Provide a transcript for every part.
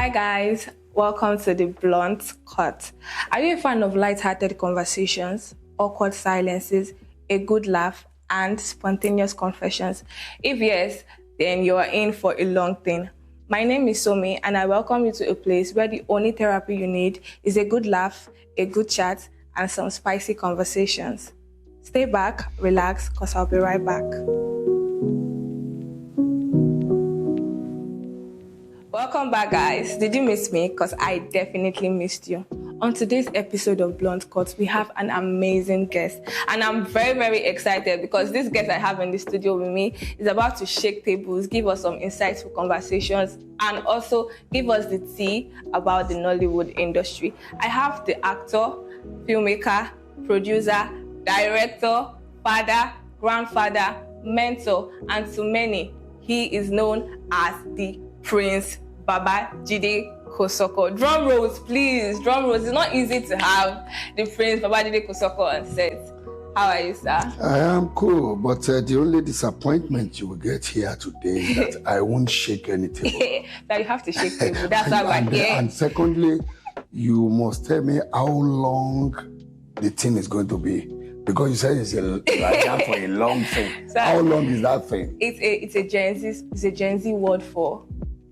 Hi guys, welcome to the Blunt Cut. Are you a fan of light-hearted conversations, awkward silences, a good laugh, and spontaneous confessions? If yes, then you are in for a long thing. My name is Somi, and I welcome you to a place where the only therapy you need is a good laugh, a good chat, and some spicy conversations. Stay back, relax, because I'll be right back. Welcome back, guys. Did you miss me? Because I definitely missed you. On today's episode of Blunt Cut, we have an amazing guest. And I'm very, very excited because this guest I have in the studio with me is about to shake tables, give us some insightful conversations, and also give us the tea about the Nollywood industry. I have the actor, filmmaker, producer, director, father, grandfather, mentor, and to many, he is known as the Prince Baba Jide Kosoko. Drum rolls, please. Drum rolls. It's not easy to have the Prince Baba Jide Kosoko on set. How are you, sir? I am cool, but the only disappointment you will get here today is that I won't shake anything. That you have to shake table. That's why we're here. And secondly, you must tell me how long the thing is going to be. Because you said it's like that for a long thing. So, how long is that thing? It's a Gen Z word for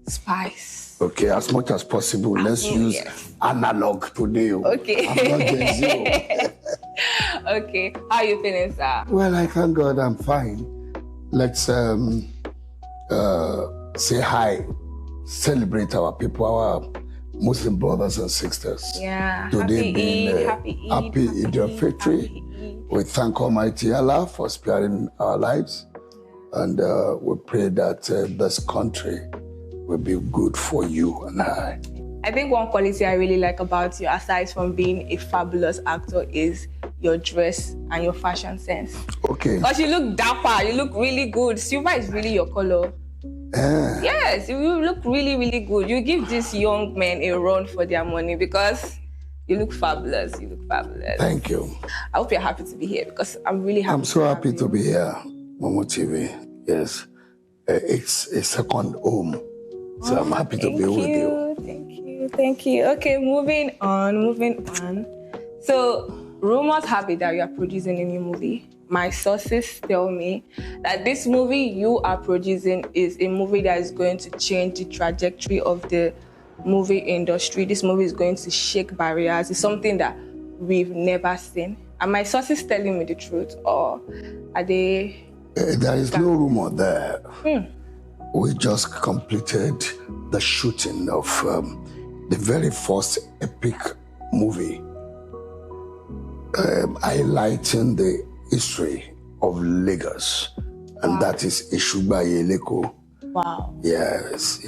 spice. Okay, as much as possible, let's use analog today. Okay. I'm not Gen Z. Okay, how are you feeling, sir? Well, I thank God I'm fine. Let's say hi, celebrate our people, our Muslim brothers and sisters. Yeah. Today being happy Eid al-Fitr. We thank Almighty Allah for sparing our lives, and we pray that this country will be good for you and I. I think one quality I really like about you, aside from being a fabulous actor, is your dress and your fashion sense. Okay. Because you look dapper, you look really good. Silver is really your color. Yes, you look really, really good. You give these young men a run for their money because you look fabulous. You look fabulous. Thank you. I hope you're happy to be here because I'm really happy. I'm so happy to be here, Momo TV. Yes, it's a second home. So I'm happy to be with you. Thank you. Okay, moving on. So, rumors have it that you are producing a new movie. My sources tell me that this movie you are producing is a movie that is going to change the trajectory of the movie industry. This movie is going to shake barriers. It's something that we've never seen. Are my sources telling me the truth, or are they? There is no rumor there. We just completed the shooting of the very first epic movie, highlighting the history of Lagos, and that is Esugbaye Eleko. Wow. Yes.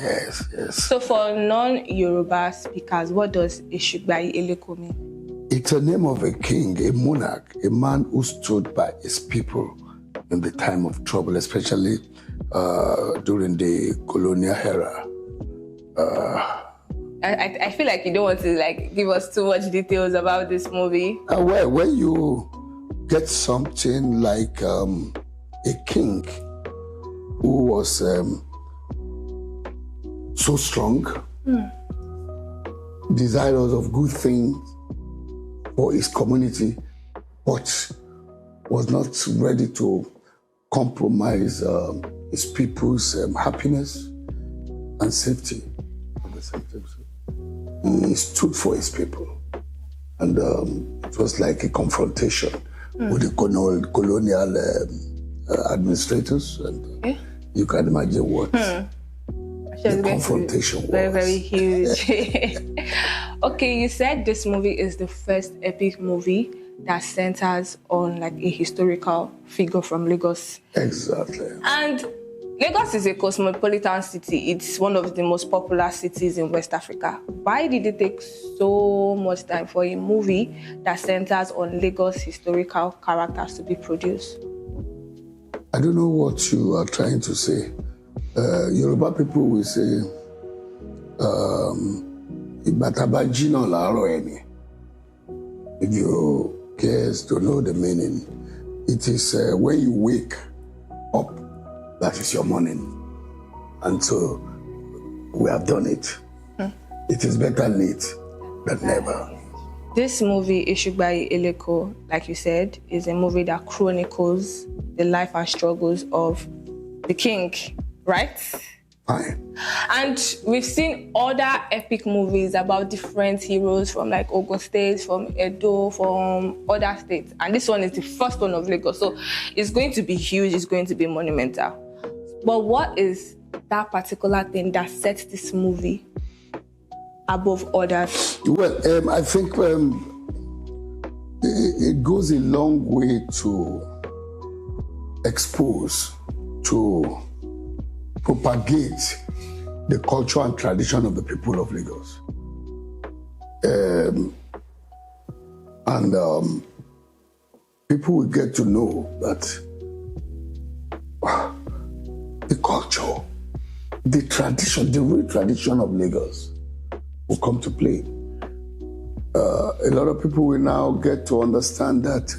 So for non-Yoruba speakers, what does Esugbaye Eleko mean? It's the name of a king, a monarch, a man who stood by his people in the time of trouble, especially during the colonial era. I feel like you don't want to give us too much details about this movie. Well, when you get something like a king who was so strong, desirous of good things for his community, but was not ready to compromise his people's happiness and safety at the same time. He stood for his people, and it was like a confrontation with the colonial administrators, and you can imagine what the confrontation was. Very, very huge. Okay, you said this movie is the first epic movie that centers on a historical figure from Lagos. Exactly. And Lagos is a cosmopolitan city. It's one of the most popular cities in West Africa. Why did it take so much time for a movie that centers on Lagos historical characters to be produced? I don't know what you are trying to say. Yoruba people will say, Ibatabajino laro eni. If you care to know the meaning, it is when you wake up, that is your morning. And so we have done it. it is better late than never. This movie, issued by Eleko, like you said, is a movie that chronicles the life and struggles of the king, right? Fine. And we've seen other epic movies about different heroes from like Ogun State, from Edo, from other states. And this one is the first one of Lagos. So it's going to be huge, it's going to be monumental. But what is that particular thing that sets this movie above others? Well, I think it goes a long way to expose, to propagate the culture and tradition of the people of Lagos. And people will get to know that the culture, the tradition, the real tradition of Lagos will come to play. A lot of people will now get to understand that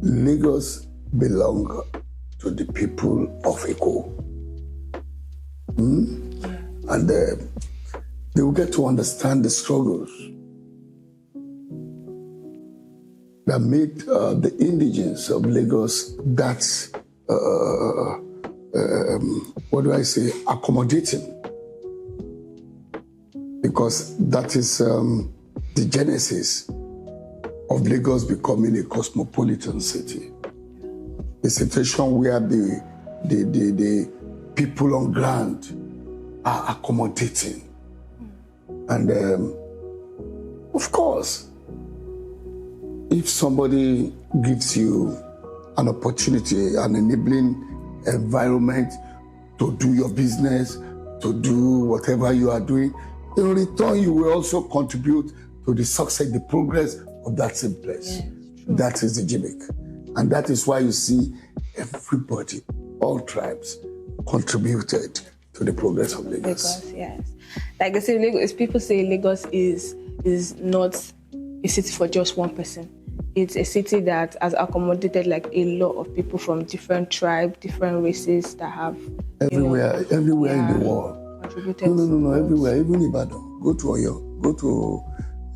Lagos belongs to the people of Eko. And they will get to understand the struggles that made the indigenes of Lagos that, accommodating. Because that is the genesis of Lagos becoming a cosmopolitan city. A situation where the people on ground are accommodating. And of course, if somebody gives you an opportunity, an enabling environment to do your business, to do whatever you are doing, in return, you will also contribute to the success, the progress of that same place. Yeah, that is the gimmick. And that is why you see everybody, all tribes, contributed to the progress of Lagos. Lagos, yes. Like I say, Lagos, people say Lagos is not a city for just one person. It's a city that has accommodated like a lot of people from different tribes, different races that have everywhere in the world. No, everywhere, even Ibadan. Go to Oyo, go to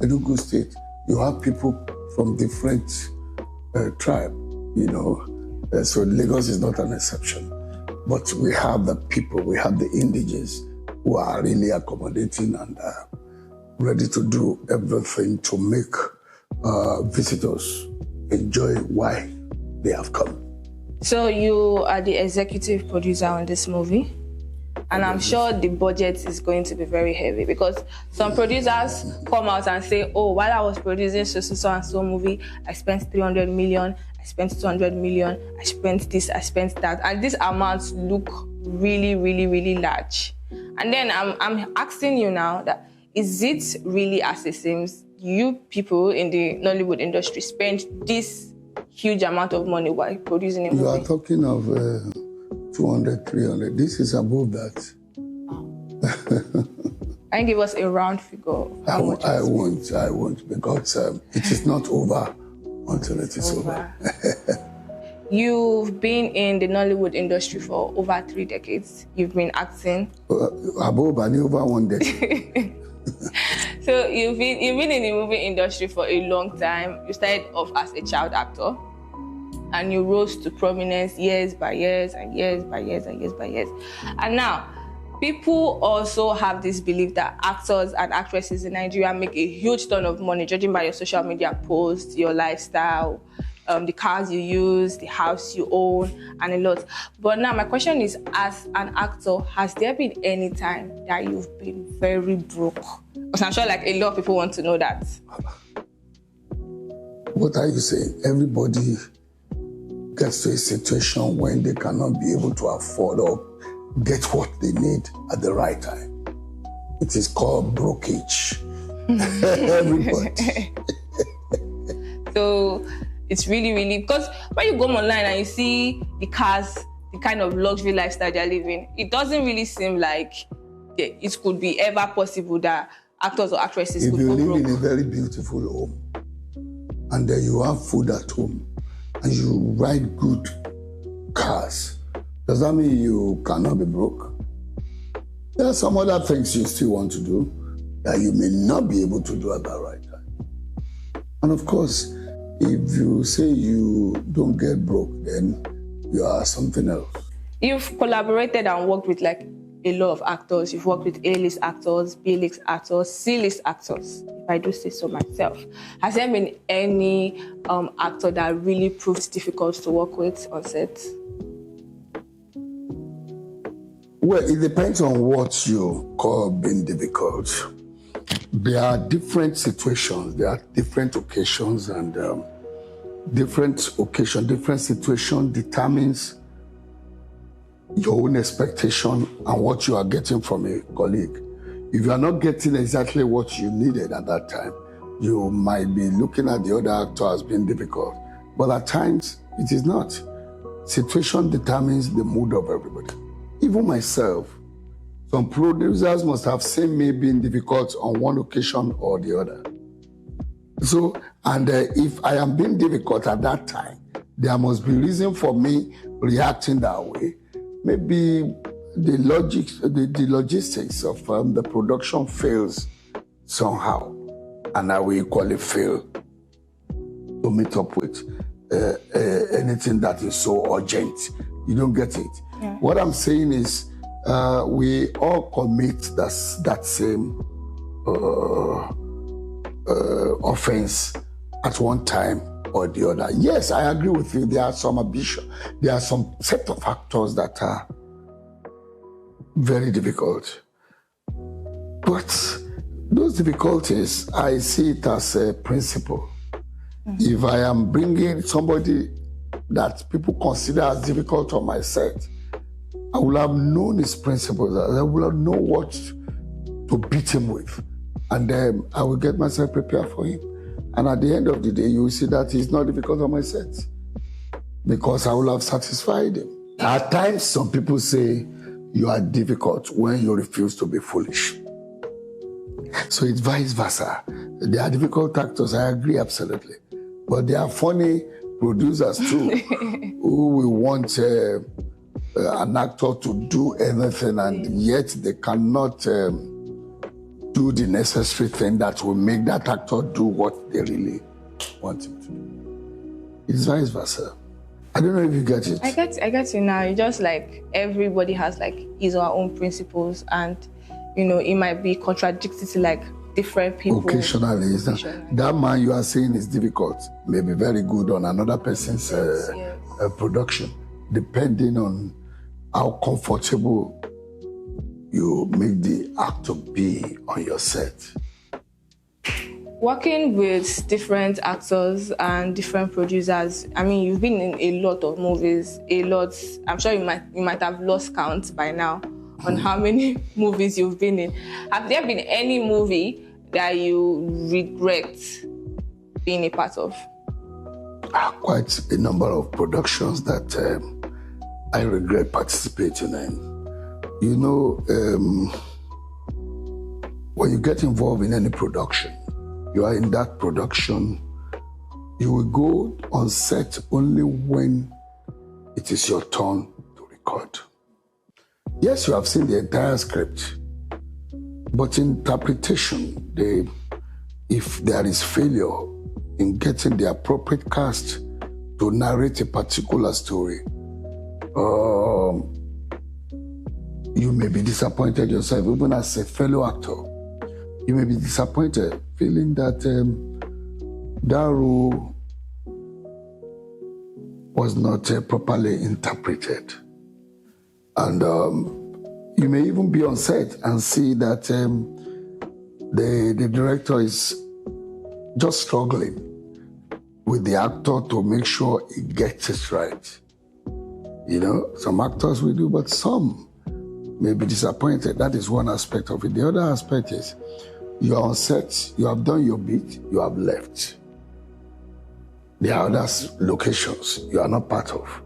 Enugu State. You have people from different tribes, So Lagos is not an exception. But we have the people, we have the indigenes who are really accommodating and ready to do everything to make visitors enjoy why they have come. So you are the executive producer on this movie? And I'm sure the budget is going to be very heavy because some producers come out and say, oh, while I was producing so and so movie, I spent 300 million, I spent 200 million, I spent this, I spent that. And these amounts look really, really, really large. And then I'm asking you now that, is it really as it seems? You people in the Nollywood industry spend this huge amount of money while producing a movie? You are talking of 200, 300. This is above that. Can you give us a round figure? I won't, because it is not over until it is over. You've been in the Nollywood industry for over 3 decades. You've been acting. Above and over 1 decade. So you've been in the movie industry for a long time. You started off as a child actor, and you rose to prominence years by years and years by years and years by years. And now, people also have this belief that actors and actresses in Nigeria make a huge ton of money, judging by your social media posts, your lifestyle, the cars you use, the house you own, and a lot. But now my question is, as an actor, has there been any time that you've been very broke? Because I'm sure like a lot of people want to know that. What are you saying? Everybody gets to a situation when they cannot be able to afford or get what they need at the right time. It is called brokage. Everybody. So it's really, really, because when you go online and you see the cars, the kind of luxury lifestyle they're living, it doesn't really seem like it could be ever possible that actors or actresses could go broke. If you live in a very beautiful home and then you have food at home and you ride good cars, does that mean you cannot be broke? There are some other things you still want to do that you may not be able to do at that right time. And of course, if you say you don't get broke, then you are something else. You've collaborated and worked with like a lot of actors. You've worked with A-list actors, B-list actors, C-list actors, if I do say so myself. Has there been any actor that really proved difficult to work with on set? Well, it depends on what you call being difficult. There are different situations, there are different occasions, and different situation determines your own expectation and what you are getting from a colleague. If you are not getting exactly what you needed at that time, you might be looking at the other actor as being difficult. But at times, it is not. Situation determines the mood of everybody. Even myself, some producers must have seen me being difficult on one occasion or the other. So, and if I am being difficult at that time, there must be reason for me reacting that way. Maybe the logistics of the production fails somehow, and I will equally fail to meet up with anything that is so urgent. You don't get it. Yeah. What I'm saying is, we all commit that same offense at one time or the other. Yes, I agree with you. There are some ambition. There are some set of actors that are very difficult. But those difficulties, I see it as a principle. Mm-hmm. If I am bringing somebody that people consider as difficult on my set, I will have known his principles. I will have known what to beat him with. And then I will get myself prepared for him. And at the end of the day, you will see that he's not difficult on my set because I will have satisfied him. At times, some people say you are difficult when you refuse to be foolish. So it's vice versa. They are difficult actors, I agree absolutely. But there are funny producers too who will want an actor to do anything and yet they cannot do the necessary thing that will make that actor do what they really want him to do. It's vice versa. I don't know if you get it. I get you now. It's just like everybody has like his or her own principles, and you know it might be contradicted to like different people. Occasionally, that man you are saying is difficult may be very good on another person's production, depending on how comfortable you make the actor be on your set. Working with different actors and different producers, I mean, you've been in a lot of movies, I'm sure you might have lost count by now on how many movies you've been in. Have there been any movie that you regret being a part of? Quite a number of productions that I regret participating in. You know, when you get involved in any production, you are in that production, you will go on set only when it is your turn to record. Yes, you have seen the entire script, but interpretation, if there is failure in getting the appropriate cast to narrate a particular story, you may be disappointed yourself, even as a fellow actor. You may be disappointed, feeling that that role was not properly interpreted. And you may even be on set and see that the director is just struggling with the actor to make sure he gets it right. You know, some actors will do, but some may be disappointed. That is one aspect of it. The other aspect is you are on set, you have done your bit, you have left. There are other locations you are not part of.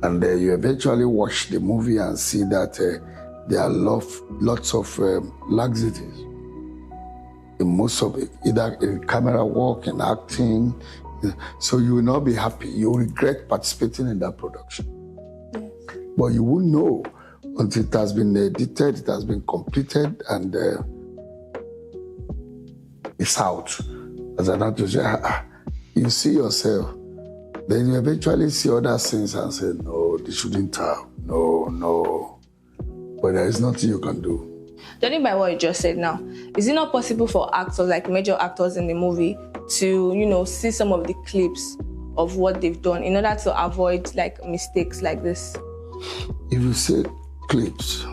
And you eventually watch the movie and see that there are lots of laxities in most of it, either in camera work, in acting. So you will not be happy. You will regret participating in that production. But you will know until it has been edited, it has been completed, and it's out. As an actor, you see yourself, then you eventually see other scenes and say, no, they shouldn't have. No. But there is nothing you can do. Judging by what you just said now, is it not possible for actors, like major actors in the movie, to, see some of the clips of what they've done in order to avoid like mistakes like this? If you say clips,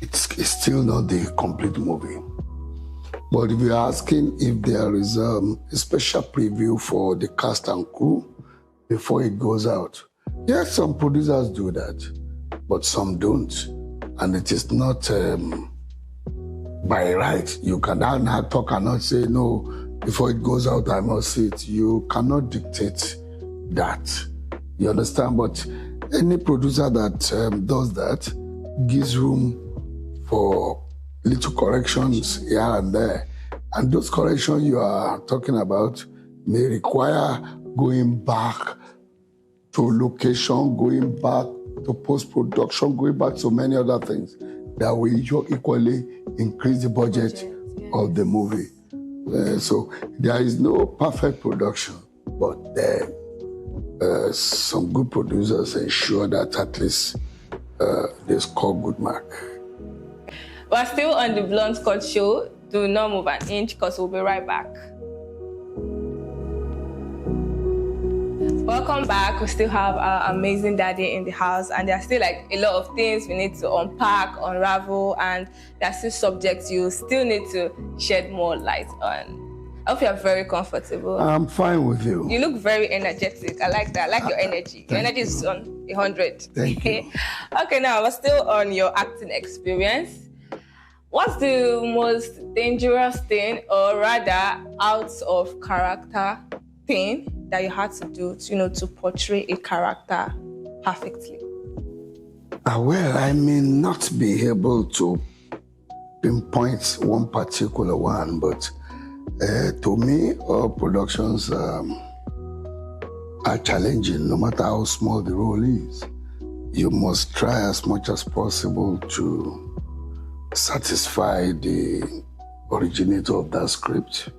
it's still not the complete movie. But if you're asking if there is a special preview for the cast and crew before it goes out, yes, some producers do that, but some don't. And it is not by right. You cannot, actor cannot say, no, before it goes out, I must see it. You cannot dictate that. You understand? But any producer that does that gives room for little corrections here and there. And those corrections you are talking about may require going back to location, going back to post-production, going back to many other things that will equally increase the budget of the movie. So there is no perfect production, but some good producers ensure that at least they score good mark. We're still on the Blonde Cut show. Do not move an inch because we'll be right back. Welcome back. We still have our amazing daddy in the house, and there are still like a lot of things we need to unpack, unravel, and there are still subjects you still need to shed more light on. I hope you are very comfortable. I'm fine with you. You look very energetic. I like that. I like your energy. Your energy is on 100. Thank you. Okay, now we're still on your acting experience. What's the most dangerous thing, or rather out of character thing that you had to do to portray a character perfectly? Well, I may not be able to pinpoint one particular one, but to me, all productions are challenging, no matter how small the role is. You must try as much as possible to satisfy the originator of that script.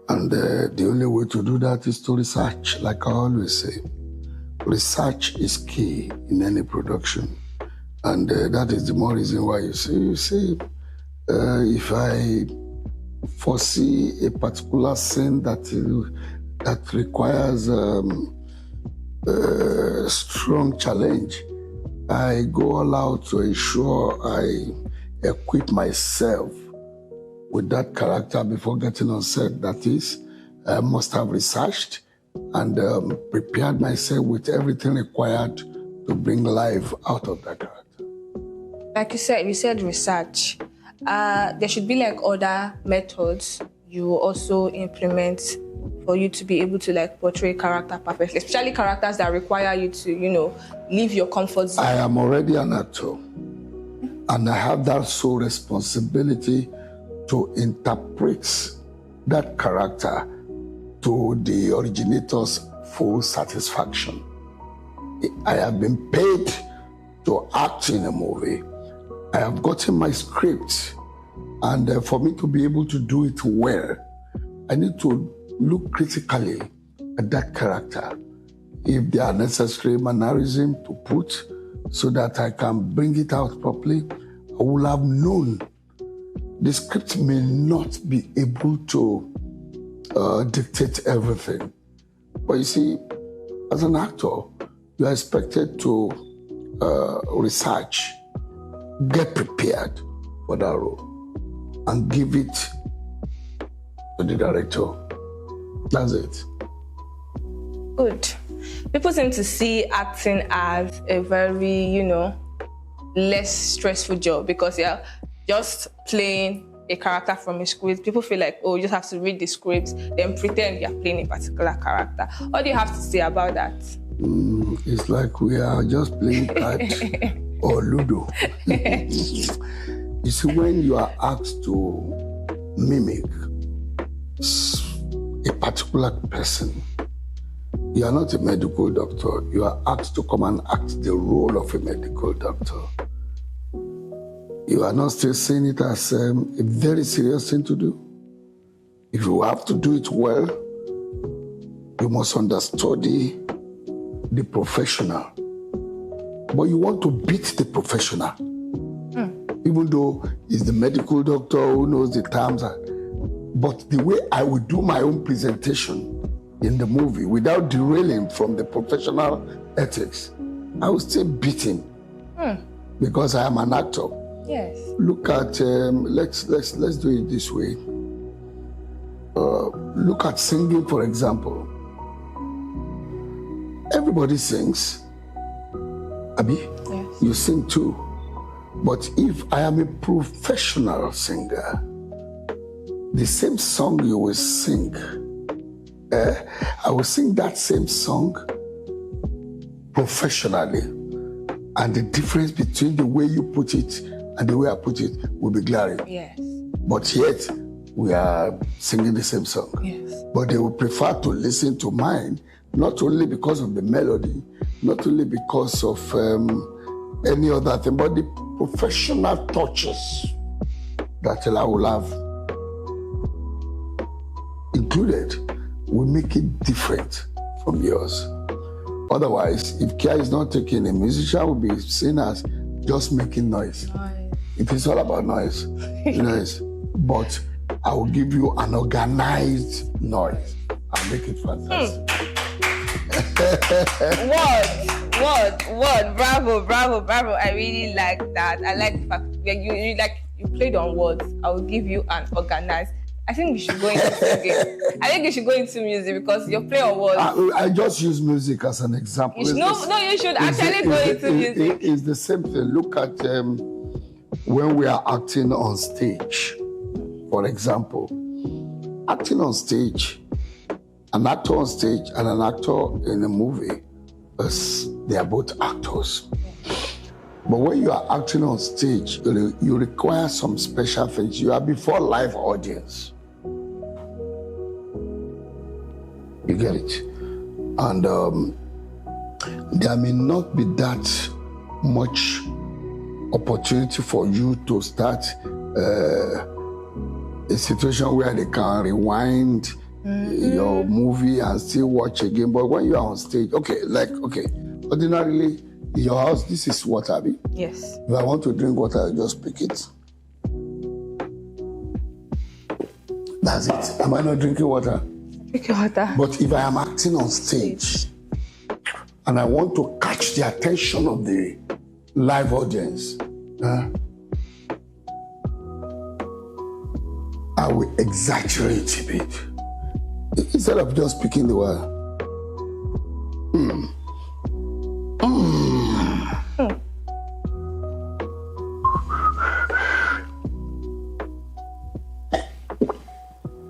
And the only way to do that is to research, like I always say. Research is key in any production. And that is the more reason why you see, if I foresee a particular scene that requires a strong challenge, I go all out to ensure I equip myself with that character before getting on set. That is, I must have researched and prepared myself with everything required to bring life out of that character. Like you said research. There should be like other methods you also implement for you to be able to like portray character perfectly, especially characters that require you to, leave your comfort zone. I am already an actor, and I have that sole responsibility to interpret that character to the originator's full satisfaction. I have been paid to act in a movie. I have gotten my script, and for me to be able to do it well, I need to look critically at that character. If there are necessary mannerisms to put so that I can bring it out properly, I will have known. The script may not be able to dictate everything. But you see, as an actor, you are expected to research, get prepared for that role, and give it to the director. That's it. Good. People seem to see acting as a very, less stressful job because you're just playing a character from a script. People feel like, you just have to read the script, then pretend you're playing a particular character. What do you have to say about that? It's like we are just playing kite or Ludo. You see, when you are asked to mimic a particular person, You are not a medical doctor. You are asked to come and act the role of a medical doctor. You are not still seeing it as a very serious thing to do. If you have to do it well, you must understudy the professional. But you want to beat the professional. Even though it's the medical doctor who knows the terms. But the way I would do my own presentation in the movie without derailing from the professional ethics, I will still beat him because I am an actor. Yes. Look at let's do it this way. Look at singing, for example. Everybody sings. Abi, Yes. you sing too. But if I am a professional singer, the same song you will sing, I will sing that same song professionally. And the difference between the way you put it and the way I put it will be glaring. Yes. But yet, we are singing the same song. Yes. But they will prefer to listen to mine, not only because of the melody, not only because of any other thing, but the professional touches that I will have included will make it different from yours. Otherwise, if care is not taken, a musician will be seen as just making noise. If it's all about noise, noise. But I will give you an organized noise. I'll make it fantastic. Word. Bravo. I really like that. I like the fact you played on words. I will give you an organized. I think you should go into singing. I think you should go into music because you're playing on words. I just use music as an example. You should actually go into music. It's the same thing. Look at when we are acting on stage, for example. Acting on stage, an actor on stage and an actor in a movie, they are both actors. But when you are acting on stage, you require some special things. You are before live audience. You get it? And there may not be that much opportunity for you to start a situation where they can rewind your movie and still watch again. But when you are on stage, ordinarily, in your house, this is water, Abi. Yes. If I want to drink water, I just pick it. That's it. Am I not drinking water? Pick your water. But if I am acting on stage and I want to catch the attention of the live audience, I will exaggerate a bit. Instead of just picking the water.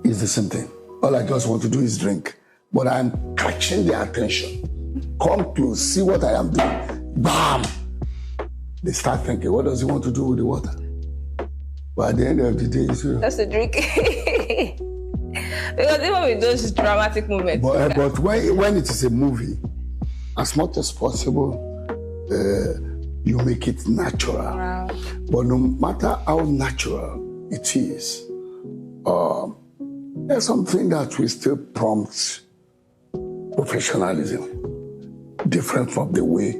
It's the same thing. All I just want to do is drink. But I'm catching their attention. Come close, see what I am doing. Bam! They start thinking, what does he want to do with the water? But at the end of the day, it's just a drink. Because even with those dramatic moments. But when it is a movie, as much as possible, you make it natural. Wow. But no matter how natural it is, there's something that will still prompt professionalism, different from the way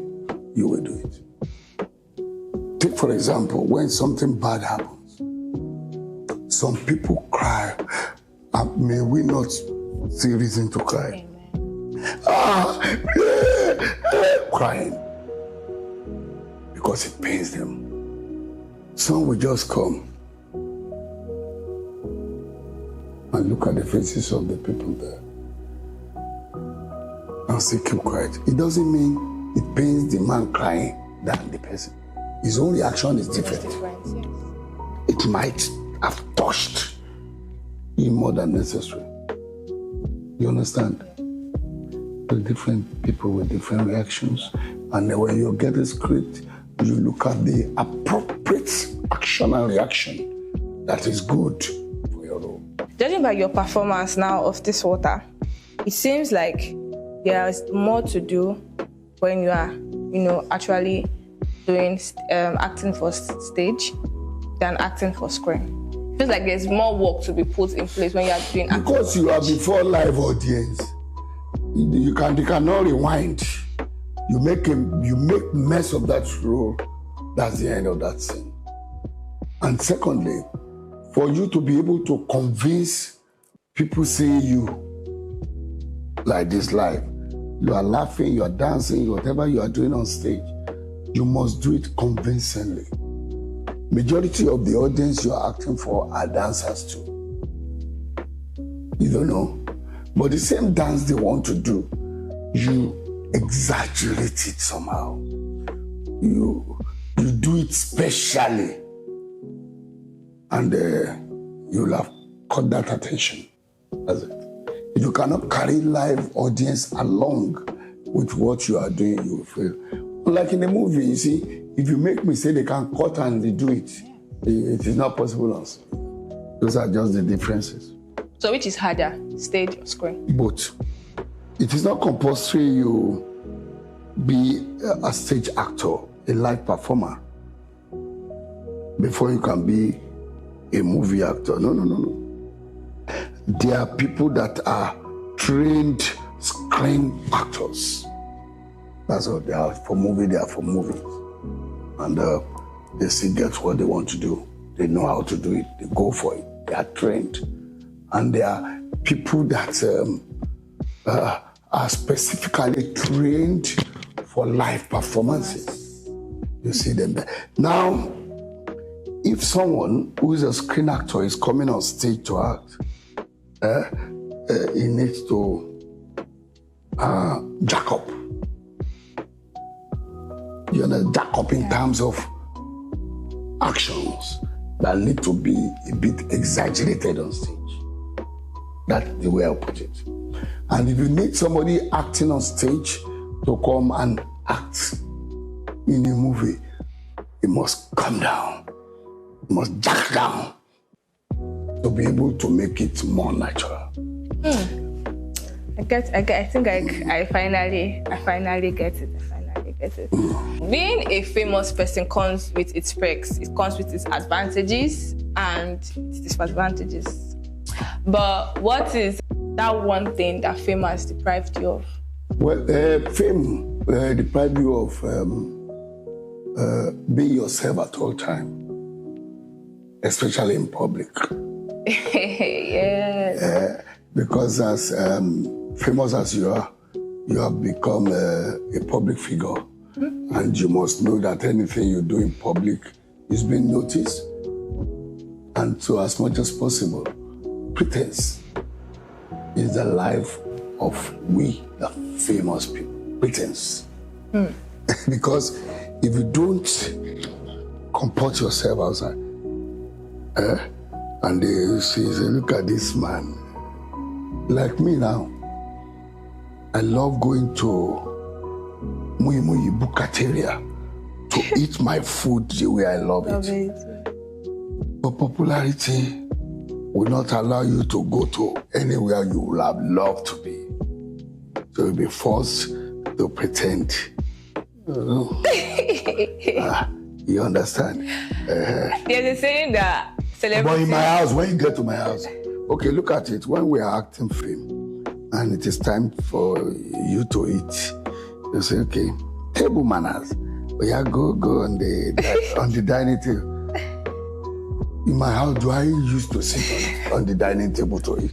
you will do it. Take, for example, when something bad happens, some people cry, and may we not see reason to cry. Crying because it pains them. Some will just come and look at the faces of the people there and say, keep quiet. It doesn't mean it pains the man crying than the person. His own reaction is different. Yes. It might have touched him more than necessary. You understand? The different people with different reactions. And then when you get a script, you look at the appropriate action and reaction that is good for your role. Judging by your performance now of this water, it seems like there's more to do when you are, actually doing acting for stage than acting for screen. It feels like there's more work to be put in place when you are doing acting. Because you are before live audience, they cannot rewind. You make mess of that role. That's the end of that scene. And secondly, for you to be able to convince people seeing you like this live, you are laughing, you are dancing, whatever you are doing on stage, you must do it convincingly. Majority of the audience you are acting for are dancers too. You don't know. But the same dance they want to do, you exaggerate it somehow. You do it specially. And you'll have caught that attention. That's it. If you cannot carry live audience along with what you are doing, you will fail. Like in a movie, you see, if you make me say they can cut and they do it, it is not possible also. Those are just the differences. So which is harder, stage or screen? Both. It is not compulsory you be a stage actor, a live performer, before you can be a movie actor. No. There are people that are trained screen actors. That's what they are for movie, they are for movies. And they still get what they want to do. They know how to do it, they go for it, they are trained. And there are people that are specifically trained for live performances. You see them there. Now, if someone who is a screen actor is coming on stage to act, he needs to jack up. You know, jack up in terms of actions that need to be a bit exaggerated on stage. That's the way I put it. And if you need somebody acting on stage to come and act in a movie, you must calm down. You must jack down to be able to make it more natural. I think I finally get it. Being a famous person comes with its perks. It comes with its advantages and its disadvantages. But what is that one thing that fame has deprived you of? Well, fame deprived you of being yourself at all time, especially in public. Yes. Because as famous as you are, you have become a public figure. Mm-hmm. And you must know that anything you do in public is being noticed. And so as much as possible, pretense is the life of we, the famous people. Pretense. Because if you don't comport yourself outside, and they say, look at this man. Like me now, I love going to Muyi Bukateria to eat my food the way I love it. But popularity will not allow you to go to anywhere you would have loved to be. So you'll be forced to pretend. You understand? There's a saying that celebrities... But in my house, when you get to my house, okay, look at it. When we are acting film and it is time for you to eat, you say, okay, table manners. We are go on the dining table. In my house, do I used to sit on the dining table to eat?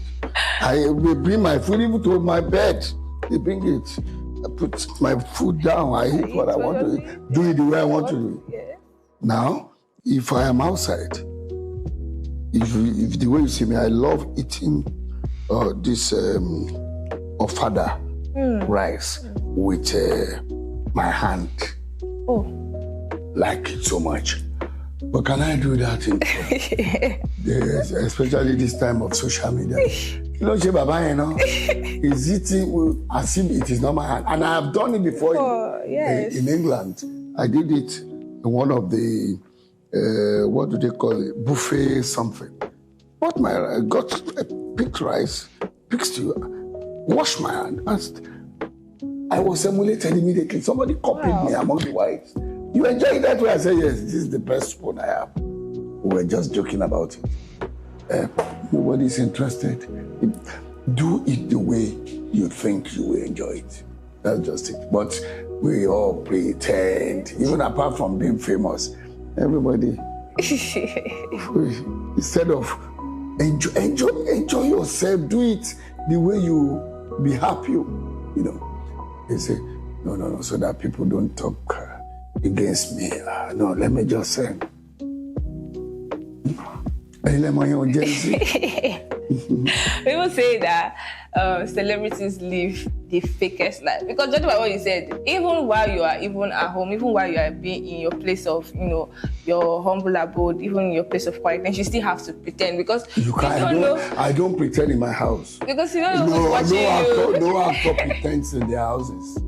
I will bring my food even to my bed. They bring it. I put my food down. I eat what I want to eat. Do it the way I want to do it. Yeah. Now, if I am outside, if the way you see me, I love eating this ofada rice with my hand. Oh. Like it so much. But can I do that in yes, especially this time of social media? You know, is eating as if it is not my hand. And I have done it before in England. I did it in one of the, what do they call it? Buffet something. Got a picked rice, picked stew, washed my hand, and I was emulated immediately. Somebody copied me among the whites. You enjoy it that way? I said, yes, this is the best spoon I have. We were just joking about it. Nobody's interested. Do it the way you think you will enjoy it. That's just it. But we all pretend, even apart from being famous, everybody, instead of enjoy yourself, do it the way you be happy, you know. They say, no, so that people don't talk against me. No, let me just say, people say that celebrities live the fakest life, because judging by what you said, even while you are even at home, even while you are being in your place of, you know, your humble abode, even in your place of quietness, you still have to pretend, because you can't. I don't pretend in my house, because you don't know who's watching you. No actor pretends in their houses.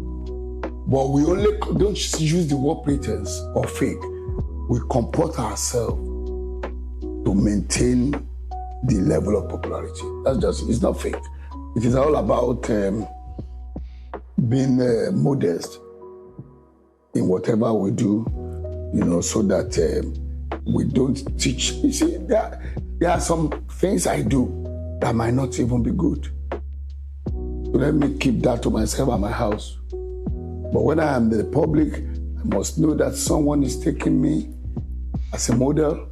But we only don't use the word pretense or fake. We comport ourselves to maintain the level of popularity. That's just, it's not fake. It is all about being modest in whatever we do, you know, so that we don't teach. You see, there are some things I do that might not even be good. So let me keep that to myself at my house. But when I am in the public, I must know that someone is taking me as a model.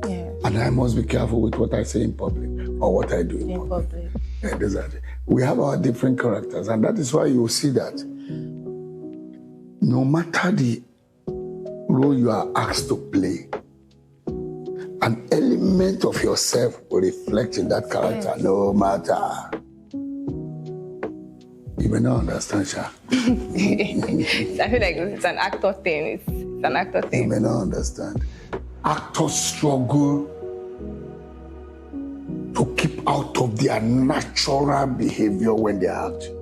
Yeah. And I must be careful with what I say in public or what I do in public. Yeah, exactly. We have our different characters, and that is why you will see that no matter the role you are asked to play, an element of yourself will reflect in that character, no matter. You may not understand, Sha. I feel like it's an actor thing. It's an actor thing. You may not understand. Actors struggle to keep out of their natural behavior when they are acting.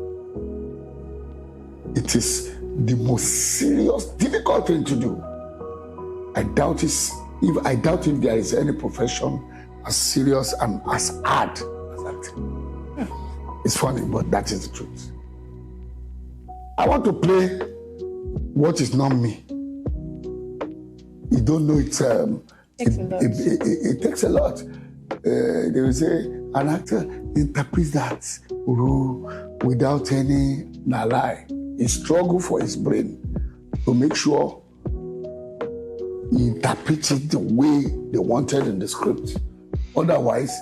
It is the most serious, difficult thing to do. I doubt if there is any profession as serious and as hard as acting. It's funny, but that is the truth. I want to play what is not me. You don't know it takes a lot. They will say an actor interprets that role without any lie. He struggles for his brain to make sure he interprets it the way they wanted in the script. Otherwise,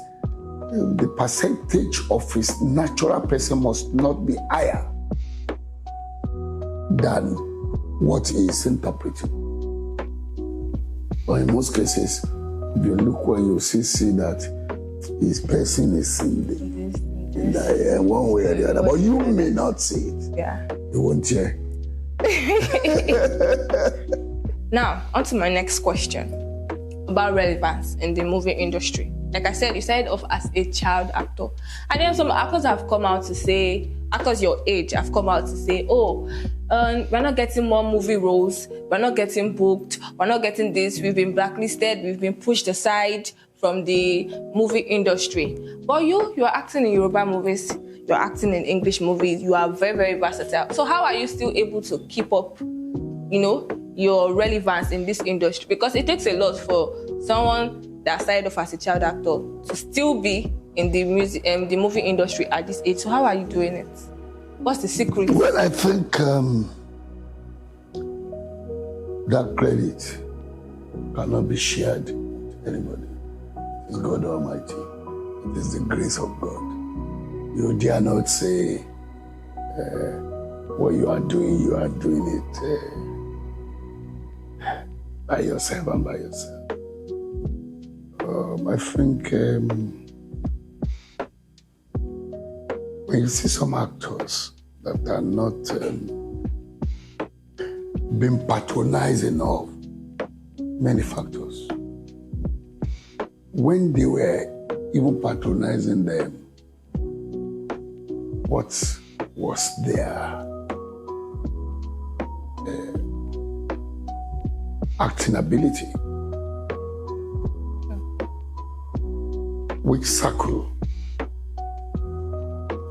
the percentage of his natural person must not be higher than what he is interpreting. But in most cases, if you look where you see that his person is in the one way or the other, but you may not see it. Yeah. You won't hear. Now, on to my next question about relevance in the movie industry. Like I said, you started off as a child actor. And then some actors have come out to say, actors your age have come out to say, we're not getting more movie roles, we're not getting booked, we're not getting this, we've been blacklisted, we've been pushed aside from the movie industry. But you're acting in Yoruba movies, you're acting in English movies, you are very, very versatile. So how are you still able to keep up, you know, your relevance in this industry? Because it takes a lot for someone that started off as a child actor to still be in the the movie industry at this age. So how are you doing it? What's the secret? Well, I think that credit cannot be shared with anybody. It's God Almighty. It is the grace of God. You dare not say what you are doing it by yourself and by yourself. I think when you see some actors that are not being patronized enough, many factors. When they were even patronizing them, what was their acting ability? Which circle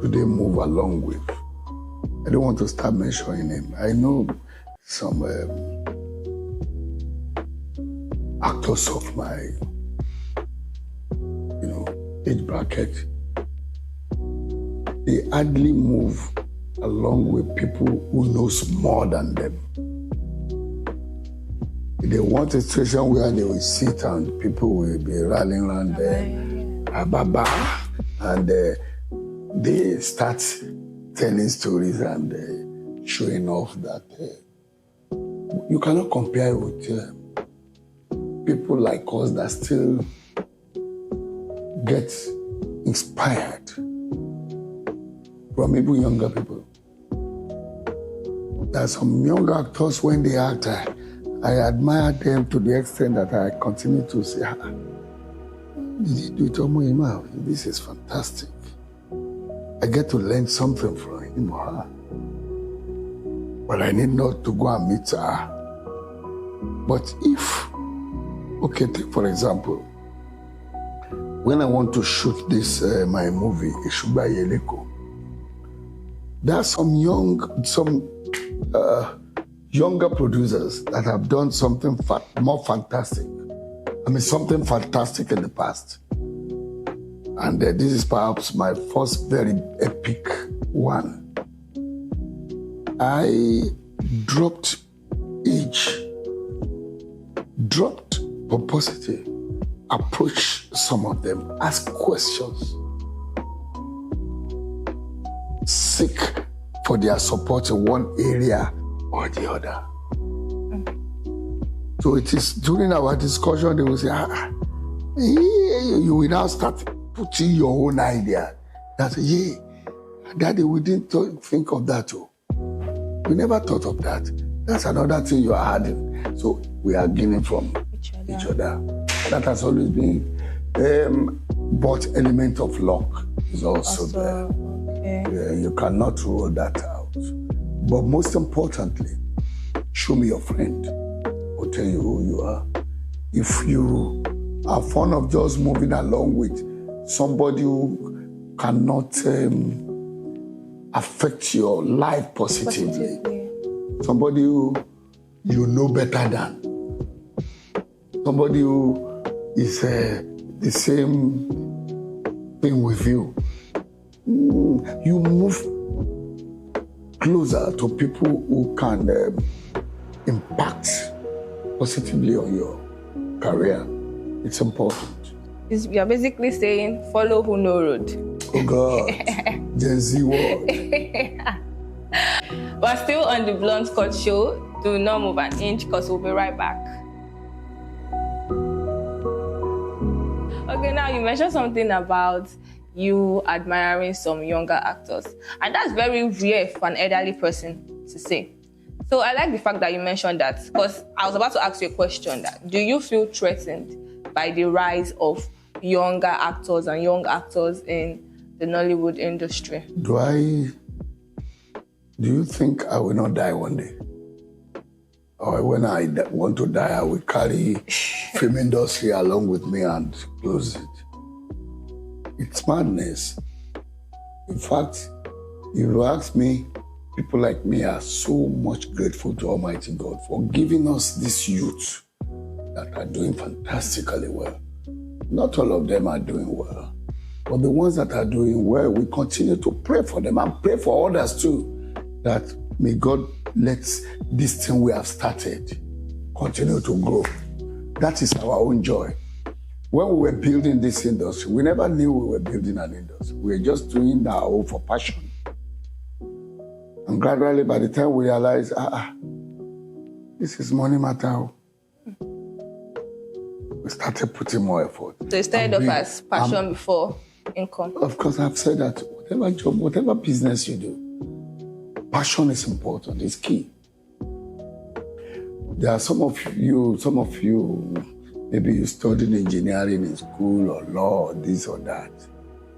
do they move along with? I don't want to start mentioning him. I know some actors of my, age bracket. They hardly move along with people who knows more than them. They want a situation where they will sit and people will be rallying around Ababa, and they start telling stories and showing off that you cannot compare with people like us that still get inspired from even younger people. There are some young actors, when they act, I admire them to the extent that I continue to say, did he do it on This is fantastic. I get to learn something from him or her. But I need not to go and meet her. But if, take for example, when I want to shoot this, my movie, Ishuba Yeleko, there are some younger producers that have done something more fantastic. Something fantastic in the past. And this is perhaps my first very epic one. I dropped age, dropped pomposity, approached some of them, asked questions, seek for their support in one area or the other. So it is during our discussion, they will say, you will now start putting your own idea. That, Daddy, we didn't think of that too. We never thought of that. That's another thing you are adding. So we are gaining from each other. That has always been, but element of luck is also there. Okay. You cannot rule that out. But most importantly, show me your friend. I'll tell you who you are. If you are fond of just moving along with somebody who cannot affect your life positively, somebody who you know better than, somebody who is the same thing with you, you move closer to people who can impact positively on your career. It's important. You're basically saying, follow who know road. Oh God, Gen Z world. We're still on the Blonde Cut show. Do not move an inch because we'll be right back. Okay, now you mentioned something about you admiring some younger actors. And that's very rare for an elderly person to say. So I like the fact that you mentioned that, because I was about to ask you a question that, do you feel threatened by the rise of younger actors and young actors in the Nollywood industry? Do you think I will not die one day? Or when I want to die, I will carry film industry along with me and close it? It's madness. In fact, if you ask me, people like me are so much grateful to Almighty God for giving us this youth that are doing fantastically well. Not all of them are doing well, but the ones that are doing well, we continue to pray for them and pray for others too, that may God let this thing we have started continue to grow. That is our own joy. When we were building this industry, we never knew we were building an industry. We were just doing our own for passion. And gradually, by the time we realized, this is money matter, we started putting more effort. So it started off as passion before income? Of course, I've said that whatever job, whatever business you do, passion is important, it's key. There are some of you, maybe you studied engineering in school or law or this or that,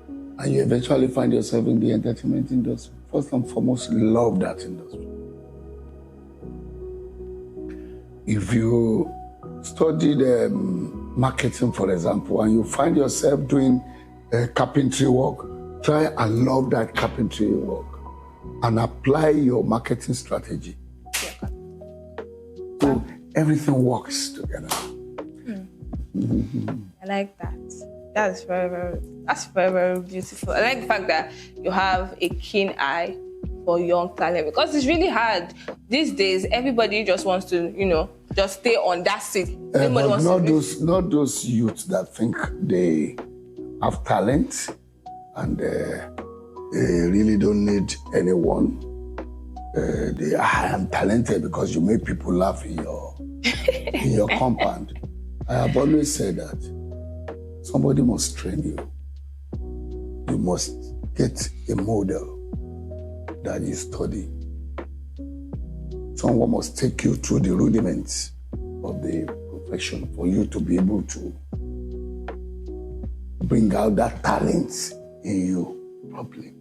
and you eventually find yourself in the entertainment industry. First and foremost, love that industry. If you studied marketing, for example, and you find yourself doing carpentry work, try and love that carpentry work. and apply your marketing strategy. So everything works together. I like that. That's very, very beautiful. I like the fact that you have a keen eye for young talent, because it's really hard these days. Everybody just wants to, just stay on that seat. But not those youths that think they have talent and they really don't need anyone. I am talented because you make people laugh in your compound. I have always said that somebody must train you. You must get a model that you study. Someone must take you through the rudiments of the profession for you to be able to bring out that talent in you properly.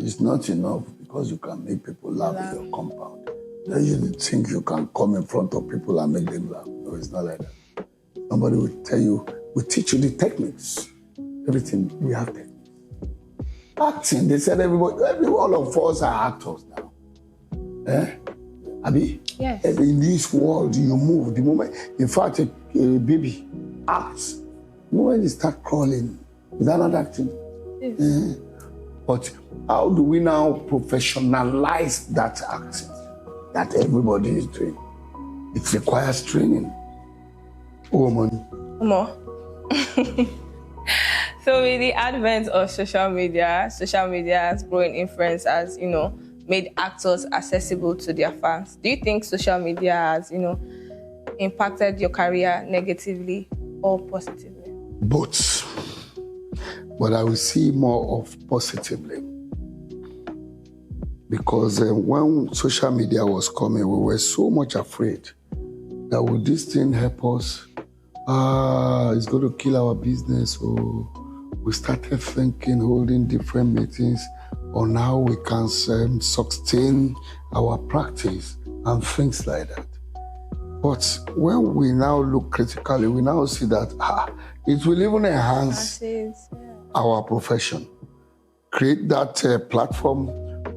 It's not enough because you can make people laugh in your compound. Then you think you can come in front of people and make them laugh. No, it's not like that. Somebody will tell you, we teach you the techniques. Everything, we have techniques. Acting, they said all of us are actors now. Abi? Yes. In this world, you move. The moment, in fact, a baby acts. The moment they start crawling, is that not acting? Yes. But how do we now professionalize that acting that everybody is doing? It requires training. Oh, money. More. So with the advent of social media has growing influence has, made actors accessible to their fans. Do you think social media has, impacted your career negatively or positively? Both. But I will see more of positively. Because when social media was coming, we were so much afraid that would this thing help us? It's going to kill our business. Or we started thinking, holding different meetings on how we can sustain our practice and things like that. But when we now look critically, we now see that it will even enhance our profession. Create that platform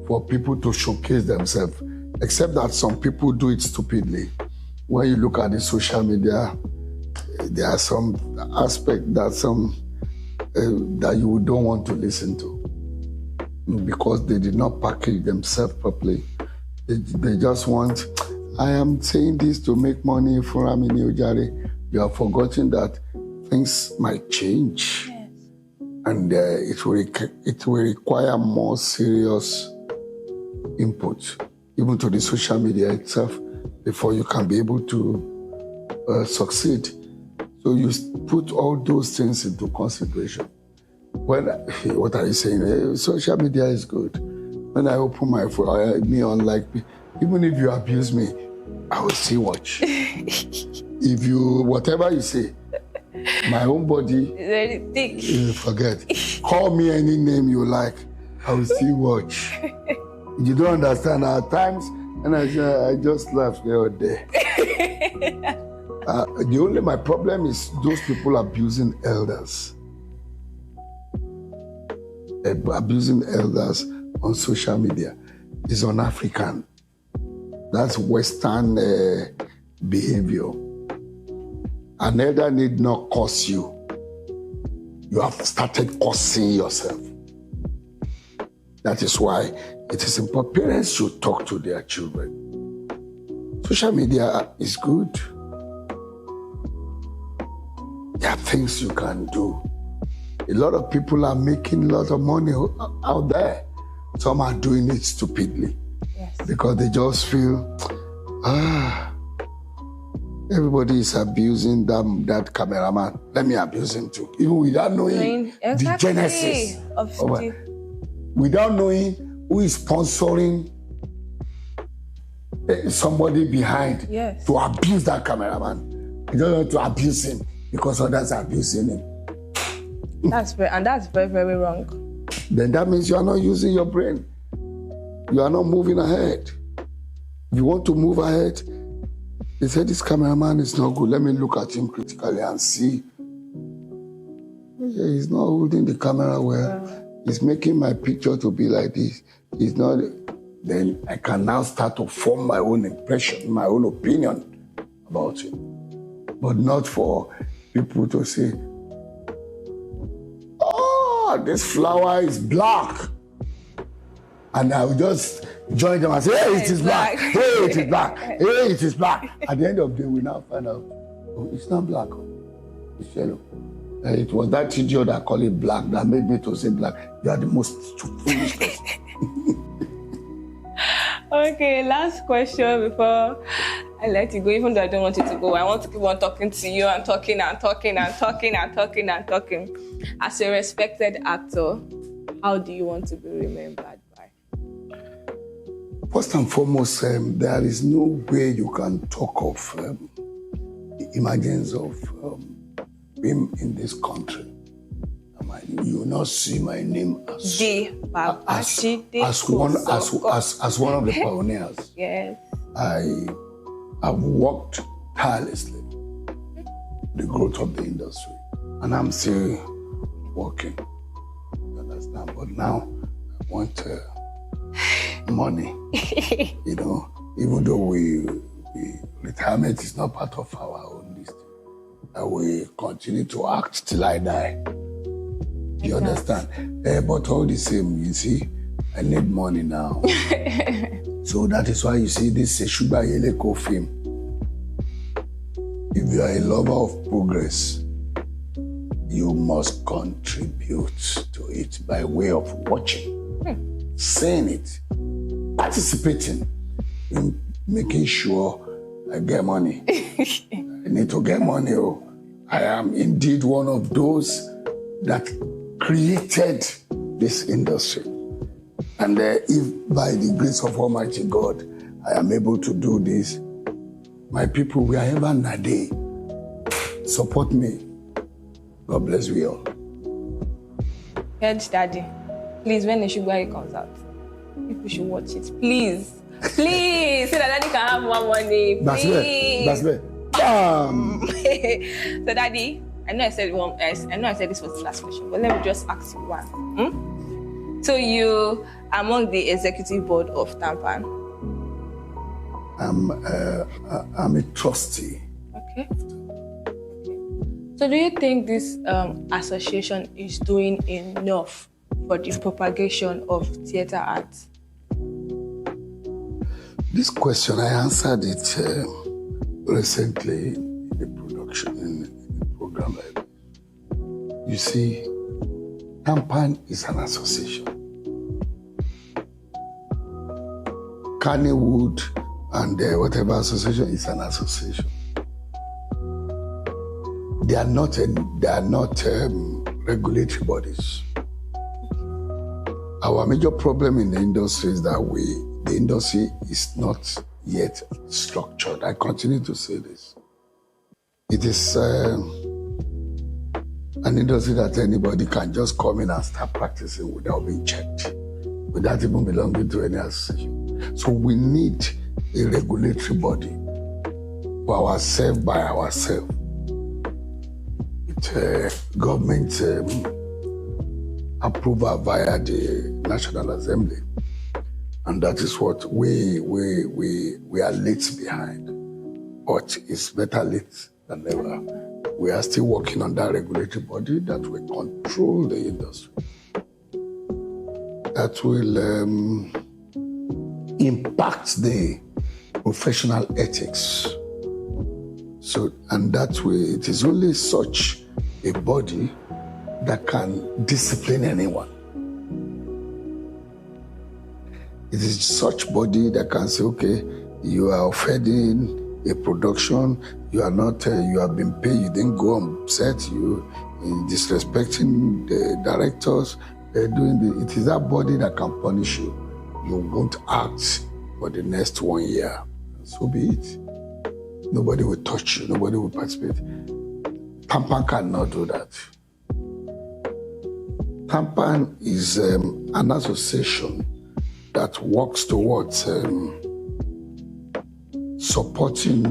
for people to showcase themselves, except that some people do it stupidly. When you look at the social media, there are some aspects that you don't want to listen to because they did not package themselves properly. They just want, I am saying this to make money for Amini Ojari. You have forgotten that things might change. Yes. And it will require more serious input, even to the social media itself, before you can be able to succeed. So you put all those things into consideration. What are you saying? Social media is good. When I open my phone, even if you abuse me, I will still watch. If you, whatever you say, my own body, very thick. You forget. Call me any name you like, I will still watch. You don't understand. At times, and I just laugh the other day. My problem is those people abusing elders. Abusing elders on social media is un-African. That's Western behavior. An elder need not curse you. You have started cursing yourself. That is why it is important. Parents should talk to their children. Social media is good. There are things you can do. A lot of people are making a lot of money out there. Some are doing it stupidly. Yes. Because they just feel, everybody is abusing that cameraman. Let me abuse him too. Even without knowing the genesis. Without knowing who is sponsoring somebody behind to abuse that cameraman. You don't want to abuse him because others are abusing him. That's very, very wrong. Then that means you are not using your brain. You are not moving ahead. If you want to move ahead, they say this cameraman is not good. Let me look at him critically and see. He's not holding the camera well. It's making my picture to be like this. It's not. Then I can now start to form my own impression, my own opinion about it. But not for people to say, oh, this flower is black. And I will just join them and say, hey, it is black. Hey, it is black. Hey, it is black. At the end of the day, we now find out, oh, it's not black. It's yellow. It was that idiot that called it black that made me to say black. You are the most foolish person. Okay, last question before I let you go, even though I don't want you to go. I want to keep on talking to you and talking. As a respected actor, how do you want to be remembered by? First and foremost, there is no way you can talk of the emergence of him in this country. You will not see my name as one of the pioneers. Yes. I have worked tirelessly the growth of the industry, and I'm still working. You understand? But now I want money. You know, even though we retirement is not part of our own list, we continue to act till I die. You understand? But all the same, you see, I need money now. So that is why you see this Sugar Yeleko film. If you are a lover of progress, you must contribute to it by way of watching, seeing it, participating in making sure I get money. I need to get money. Oh, I am indeed one of those that created this industry. And if by the grace of Almighty God, I am able to do this, my people, wherever Nade, support me. God bless you all. Head Daddy, please, when the Sugar comes out, people should watch it. Please, please, so that Daddy can have more money. Please. That's it. So Daddy, I know I said this was the last question, but let me just ask you one. So you are among the executive board of Tampan. I'm a trustee. Okay. So do you think this association is doing enough for the propagation of theatre arts? This question, I answered it recently in the production, in the program. You see, Tampan is an association. Nollywood and whatever association is an association. They are not regulatory bodies. Our major problem in the industry is that the industry is not yet structured. I continue to say this. It is an industry that anybody can just come in and start practicing without being checked, without even belonging to any association. So we need a regulatory body for ourselves, by ourselves. Government approval via the National Assembly. And that is what we are late behind. But it's better late than never. We are still working on that regulatory body that will control the industry. That will impact the professional ethics. So, and that way, it is only such a body that can discipline anyone. It is such body that can say, okay, you are offending a production, you are not, you have been paid, you didn't go on set, you disrespecting the directors, it is that body that can punish you. You won't act for the next 1 year. So be it. Nobody will touch you, nobody will participate. Tampan cannot do that. Tampan is an association that works towards supporting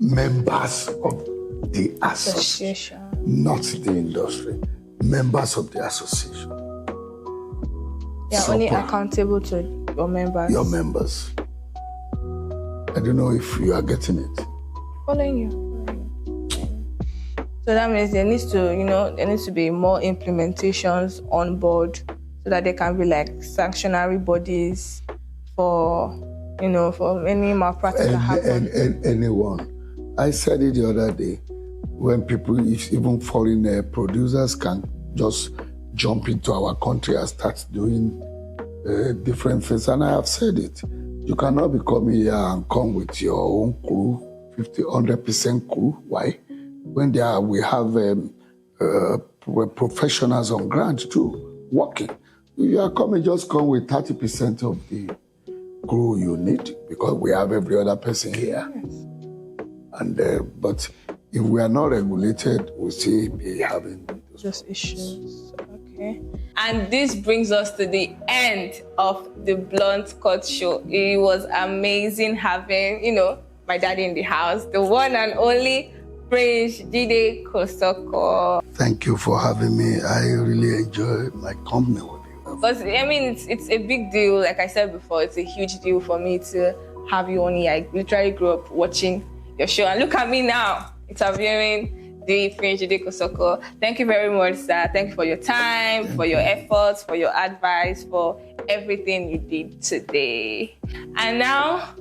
members of the association, not the industry. members of the association. You're only accountable to your members. Your members. I don't know if you are getting it. Following you. So that means there needs to be more implementations on board so that there can be like sanctionary bodies for any malpractice that happens. Anyone. I said it the other day, when people, even foreign producers can just jump into our country and start doing different things. And I have said it. You cannot be coming here and come with your own crew, 100% crew. Why? When we have professionals on ground too, working. If you are coming, just come with 30% of the crew you need, because we have every other person here. Yes. And but if we are not regulated, we'll still be having just issues. Okay. And this brings us to the end of the Blunt Cut show. It was amazing having, my daddy in the house, the one and only Prince Jide Kosoko. Thank you for having me. I really enjoy my company with you. Because, it's a big deal. Like I said before, it's a huge deal for me to have you on here. I literally grew up watching your show. And look at me now, interviewing the Prince Jide Kosoko. Thank you very much, sir. Thank you for your time, for your efforts, for your advice, for everything you did today. And now,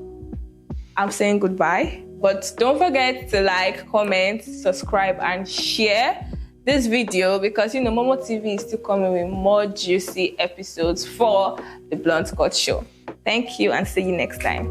I'm saying goodbye. But don't forget to like, comment, subscribe, and share this video, because Momo TV is still coming with more juicy episodes for the Blunt Cut show. Thank you, and see you next time.